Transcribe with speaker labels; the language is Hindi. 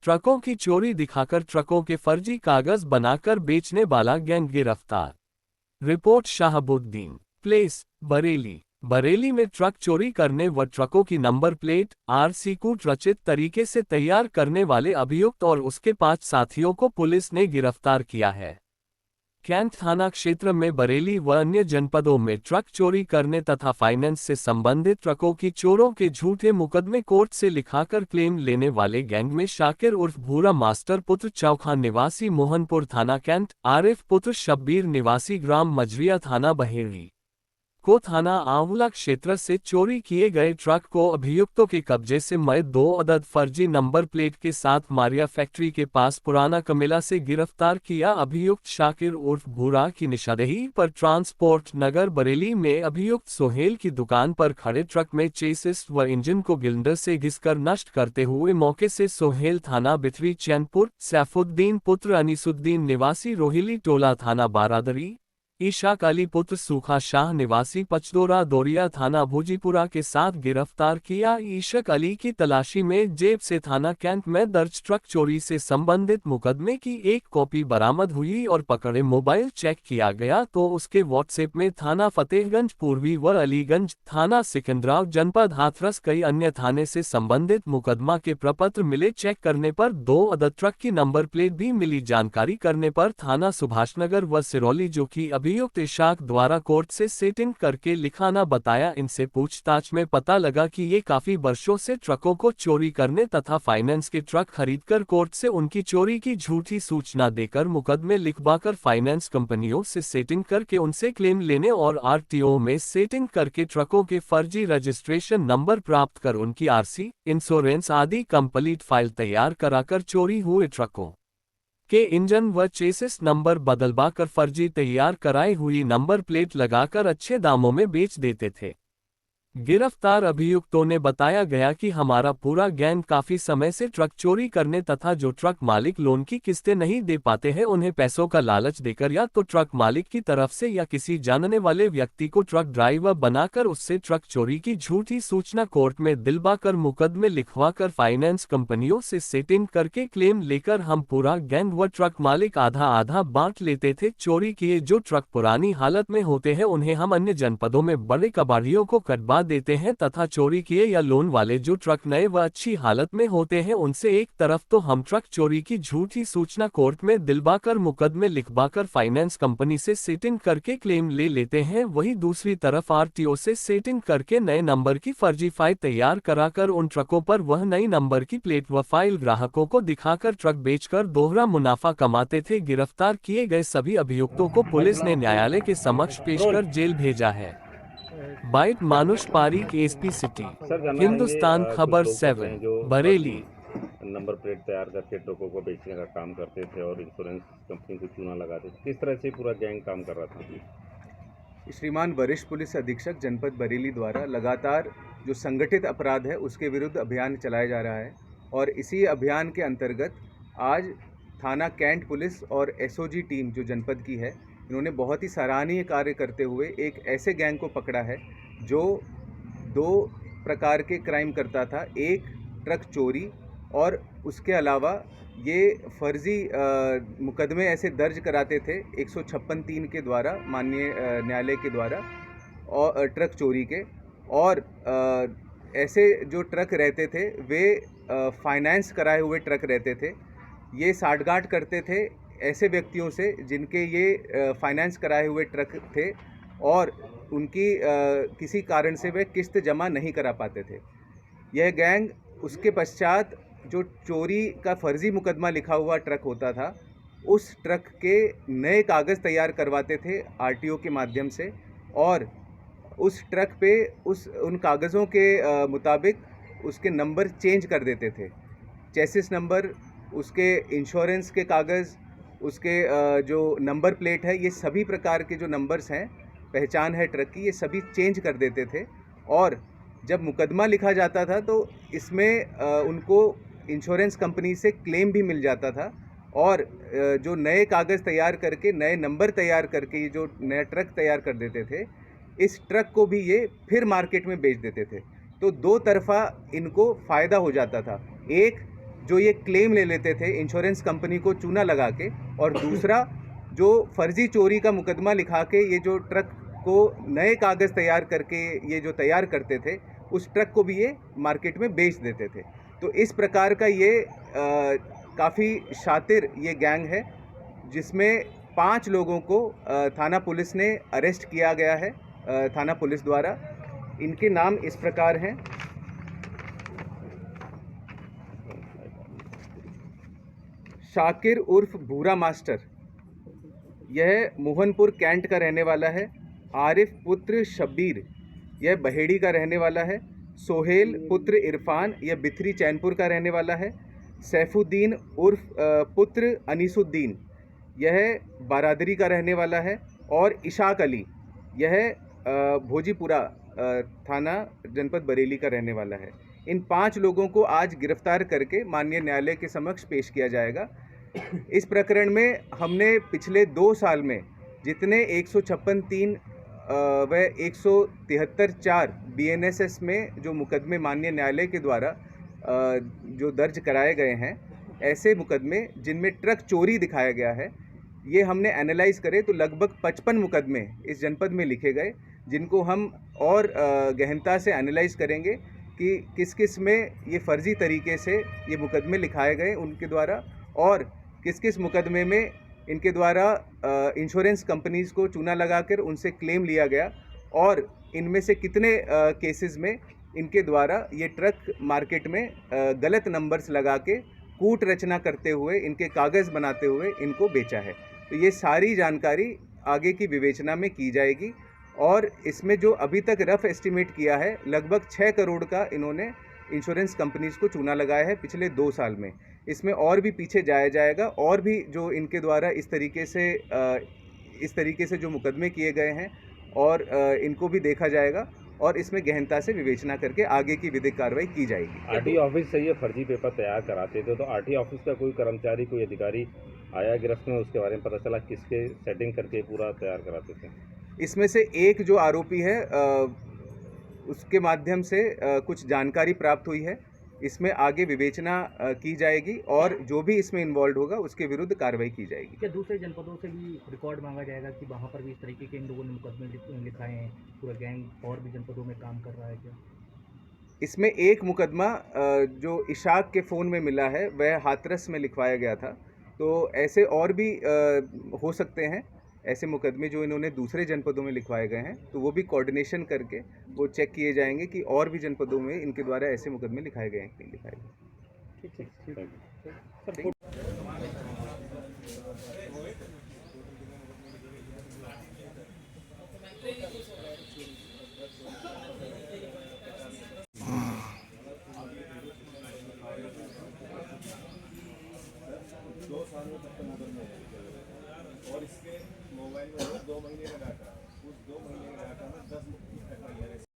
Speaker 1: ट्रकों की चोरी दिखाकर ट्रकों के फर्जी कागज बनाकर बेचने वाला गैंग गिरफ्तार। Report Shahabuddin place Bareilly. बरेली में ट्रक चोरी करने व ट्रकों की नंबर प्लेट आरसी कूट रचित तरीके से तैयार करने वाले अभियुक्त और उसके 5 साथियों को पुलिस ने गिरफ्तार किया है। कैंट थाना क्षेत्र में बरेली व अन्य जनपदों में ट्रक चोरी करने तथा फाइनेंस से संबंधित ट्रकों की चोरों के झूठे मुकदमे कोर्ट से लिखाकर क्लेम लेने वाले गैंग में शाकिर उर्फ भूरा मास्टर पुत्र चौखा निवासी मोहनपुर थाना कैंट, आरिफ पुत्र शब्बीर निवासी ग्राम मजरिया थाना बहेड़ी को थाना आंवला क्षेत्र से चोरी किए गए ट्रक को अभियुक्तों के कब्जे से मए 2 अदद फर्जी नंबर प्लेट के साथ मारिया फैक्ट्री के पास पुराना कमेला से गिरफ्तार किया। अभियुक्त शाकिर उर्फ भूरा की निशानदेही पर ट्रांसपोर्ट नगर बरेली में अभियुक्त सोहेल की दुकान पर खड़े ट्रक में चेसिस व इंजन को गिल्डर से घिसकर नष्ट करते हुए मौके से सोहेल थाना बिथरी चैनपुर, सैफुद्दीन पुत्र अनीसुद्दीन निवासी रोहिली टोला थाना बारादरी, ईशाक अली पुत्र सूखा शाह निवासी पचदोरा दोरिया थाना भोजीपुरा के साथ गिरफ्तार किया। ईशक अली की तलाशी में जेब से थाना कैंट में दर्ज ट्रक चोरी से संबंधित मुकदमे की एक कॉपी बरामद हुई और पकड़े मोबाइल चेक किया गया तो उसके व्हाट्सएप में थाना फतेहगंज पूर्वी व अलीगंज, थाना सिकंदराव जनपद हाथरस कई अन्य थाने से संबंधित मुकदमा के प्रपत्र मिले। चेक करने पर 2 अदद ट्रक की नंबर प्लेट भी मिली। जानकारी करने पर थाना सुभाषनगर व सिरौली जो कि अभियुक्त इशाक द्वारा कोर्ट से सेटिंग करके लिखाना बताया। इनसे पूछताछ में पता लगा कि ये काफी वर्षों से ट्रकों को चोरी करने तथा फाइनेंस के ट्रक खरीदकर कोर्ट से उनकी चोरी की झूठी सूचना देकर मुकदमे लिखवाकर फाइनेंस कंपनियों से सेटिंग करके उनसे क्लेम लेने और आरटीओ में सेटिंग करके ट्रकों के फर्जी रजिस्ट्रेशन नंबर प्राप्त कर उनकी आरसी, इंश्योरेंस आदि कंप्लीट फाइल तैयार कराकर चोरी हुए ट्रकों के इंजन व चेसिस नंबर बदलवाकर फर्जी तैयार कराई हुई नंबर प्लेट लगाकर अच्छे दामों में बेच देते थे। गिरफ्तार अभियुक्तों ने बताया गया कि हमारा पूरा गैंग काफी समय से ट्रक चोरी करने तथा जो ट्रक मालिक लोन की किस्तें नहीं दे पाते हैं उन्हें पैसों का लालच देकर या तो ट्रक मालिक की तरफ से या किसी जानने वाले व्यक्ति को ट्रक ड्राइवर बनाकर उससे ट्रक चोरी की झूठी सूचना कोर्ट में दिलवाकर मुकदमे लिखवाकर फाइनेंस कंपनियों से सेटिंग करके क्लेम लेकर हम पूरा गैंग व ट्रक मालिक आधा आधा बांट लेते थे। चोरी किए जो ट्रक पुरानी हालत में होते हैं उन्हें हम अन्य जनपदों में बड़े कबाड़ियों को कटवा देते हैं तथा चोरी किए या लोन वाले जो ट्रक नए व अच्छी हालत में होते हैं उनसे एक तरफ तो हम ट्रक चोरी की झूठी सूचना कोर्ट में दिलवाकर मुकदमे लिखवाकर फाइनेंस कंपनी से सेटिंग करके क्लेम ले लेते हैं, वहीं दूसरी तरफ आरटीओ से सेटिंग करके नए नंबर की फर्जी फाइल तैयार कराकर उन ट्रकों पर वह नई नंबर की प्लेट व फाइल ग्राहकों को दिखाकर ट्रक बेचकर दोहरा मुनाफा कमाते थे। गिरफ्तार किए गए सभी अभियुक्तों को पुलिस ने न्यायालय के समक्ष पेश कर जेल भेजा है। बाइट मानुष पारीक, एसपी सिटी,
Speaker 2: सर जानना
Speaker 1: हिंदुस्तान
Speaker 2: चाहेंगे,
Speaker 1: खबर
Speaker 2: कुछ लोग
Speaker 1: 7
Speaker 2: होते हैं जो
Speaker 1: बरेली।
Speaker 2: नंबर प्लेट तैयार करके ट्रकों को बेचने का काम करते थे और इंश्योरेंस कंपनी को चूना लगाते थे, किस तरह से पूरा गैंग काम कर रहा था?
Speaker 3: श्रीमान वरिष्ठ पुलिस अधीक्षक जनपद बरेली द्वारा लगातार जो संगठित अपराध है उसके विरुद्ध अभियान चलाया जा रहा है और इसी अभियान के अंतर्गत आज थाना कैंट पुलिस और एसओजी टीम जो जनपद की है इन्होंने बहुत ही सराहनीय कार्य करते हुए एक ऐसे गैंग को पकड़ा है जो 2 प्रकार के क्राइम करता था, एक ट्रक चोरी और उसके अलावा ये फर्जी मुकदमे ऐसे दर्ज कराते थे 156(3) के द्वारा, माननीय न्यायालय के द्वारा, और ट्रक चोरी के, और ऐसे जो ट्रक रहते थे वे फाइनेंस कराए हुए ट्रक रहते थे। ये साठगांठ करते थे ऐसे व्यक्तियों से जिनके ये फाइनेंस कराए हुए ट्रक थे और उनकी किसी कारण से वे किस्त जमा नहीं करा पाते थे। यह गैंग उसके पश्चात जो चोरी का फर्जी मुकदमा लिखा हुआ ट्रक होता था उस ट्रक के नए कागज़ तैयार करवाते थे आरटीओ के माध्यम से और उस ट्रक पे उन कागज़ों के मुताबिक उसके नंबर चेंज कर देते थे। चेसिस नंबर, उसके इंश्योरेंस के कागज़, उसके जो नंबर प्लेट है, ये सभी प्रकार के जो नंबर्स हैं, पहचान है ट्रक की, ये सभी चेंज कर देते थे। और जब मुकदमा लिखा जाता था तो इसमें उनको इंश्योरेंस कंपनी से क्लेम भी मिल जाता था और जो नए कागज़ तैयार करके, नए नंबर तैयार करके ये जो नया ट्रक तैयार कर देते थे, इस ट्रक को भी ये फिर मार्केट में बेच देते थे। तो 2 तरफ़ा इनको फ़ायदा हो जाता था। एक जो ये क्लेम ले लेते थे इंश्योरेंस कंपनी को चूना लगा के, और दूसरा जो फर्जी चोरी का मुकदमा लिखा के ये जो ट्रक को नए कागज़ तैयार करके ये जो तैयार करते थे, उस ट्रक को भी ये मार्केट में बेच देते थे। तो इस प्रकार का ये काफ़ी शातिर ये गैंग है, जिसमें 5 लोगों को थाना पुलिस ने अरेस्ट किया गया है, थाना पुलिस द्वारा। इनके नाम इस प्रकार हैं। शाकिर उर्फ भूरा मास्टर, यह मोहनपुर कैंट का रहने वाला है। आरिफ पुत्र शब्बीर, यह बहेड़ी का रहने वाला है। सोहेल पुत्र इरफान, यह बिथरी चैनपुर का रहने वाला है। सैफुद्दीन उर्फ पुत्र अनीसुद्दीन, यह बारादरी का रहने वाला है। और इशाक अली, यह भोजीपुरा थाना जनपद बरेली का रहने वाला है। इन 5 लोगों को आज गिरफ्तार करके माननीय न्यायालय के समक्ष पेश किया जाएगा। इस प्रकरण में हमने पिछले 2 साल में जितने 156(3) व 173(4) BNSS में जो मुकदमे माननीय न्यायालय के द्वारा जो दर्ज कराए गए हैं, ऐसे मुकदमे जिनमें ट्रक चोरी दिखाया गया है, ये हमने एनालाइज करे तो लगभग 55 मुकदमे इस जनपद में लिखे गए, जिनको हम और गहनता से एनालाइज करेंगे कि किस किस में ये फर्जी तरीके से ये मुकदमे लिखाए गए उनके द्वारा, और किस किस मुकदमे में इनके द्वारा इंश्योरेंस कंपनीज़ को चूना लगाकर उनसे क्लेम लिया गया, और इनमें से कितने केसेस में इनके द्वारा ये ट्रक मार्केट में गलत नंबर्स लगा के कूट रचना करते हुए, इनके कागज़ बनाते हुए इनको बेचा है। तो ये सारी जानकारी आगे की विवेचना में की जाएगी, और इसमें जो अभी तक रफ एस्टिमेट किया है, लगभग 6 करोड़ का इन्होंने इंश्योरेंस कंपनीज़ को चूना लगाया है पिछले 2 साल में। इसमें और भी पीछे जाया जाएगा, और भी जो इनके द्वारा इस तरीके से जो मुकदमे किए गए हैं, और इनको भी देखा जाएगा, और इसमें गहनता से विवेचना करके आगे की विधिक कार्रवाई की जाएगी।
Speaker 2: आरटीओ ऑफिस से ये फर्जी पेपर तैयार कराते थे, तो आरटीओ ऑफिस का कोई कर्मचारी, कोई अधिकारी आया गिरफ्त में, उसके बारे में पता चला किसके सेटिंग करके पूरा तैयार कराते थे?
Speaker 3: इसमें से एक जो आरोपी है, उसके माध्यम से कुछ जानकारी प्राप्त हुई है। इसमें आगे विवेचना की जाएगी, और जो भी इसमें इन्वॉल्व होगा उसके विरुद्ध कार्रवाई की जाएगी।
Speaker 4: क्या दूसरे जनपदों से भी रिकॉर्ड मांगा जाएगा कि वहाँ पर भी इस तरीके के इन लोगों ने मुकदमे लिखाए हैं, पूरा गैंग और भी जनपदों में काम कर रहा है क्या?
Speaker 3: इसमें एक मुकदमा जो इशाक के फ़ोन में मिला है, वह हाथरस में लिखवाया गया था। तो ऐसे और भी हो सकते हैं ऐसे मुकदमे जो इन्होंने दूसरे जनपदों में लिखवाए गए हैं, तो वो भी कोऑर्डिनेशन करके वो चेक किए जाएंगे कि और भी जनपदों में इनके द्वारा ऐसे मुकदमे लिखाए गए हैं कि नहीं लिखाए गए।
Speaker 2: ठीक है।
Speaker 5: और इसके मोबाइल में 2 महीने का डाटा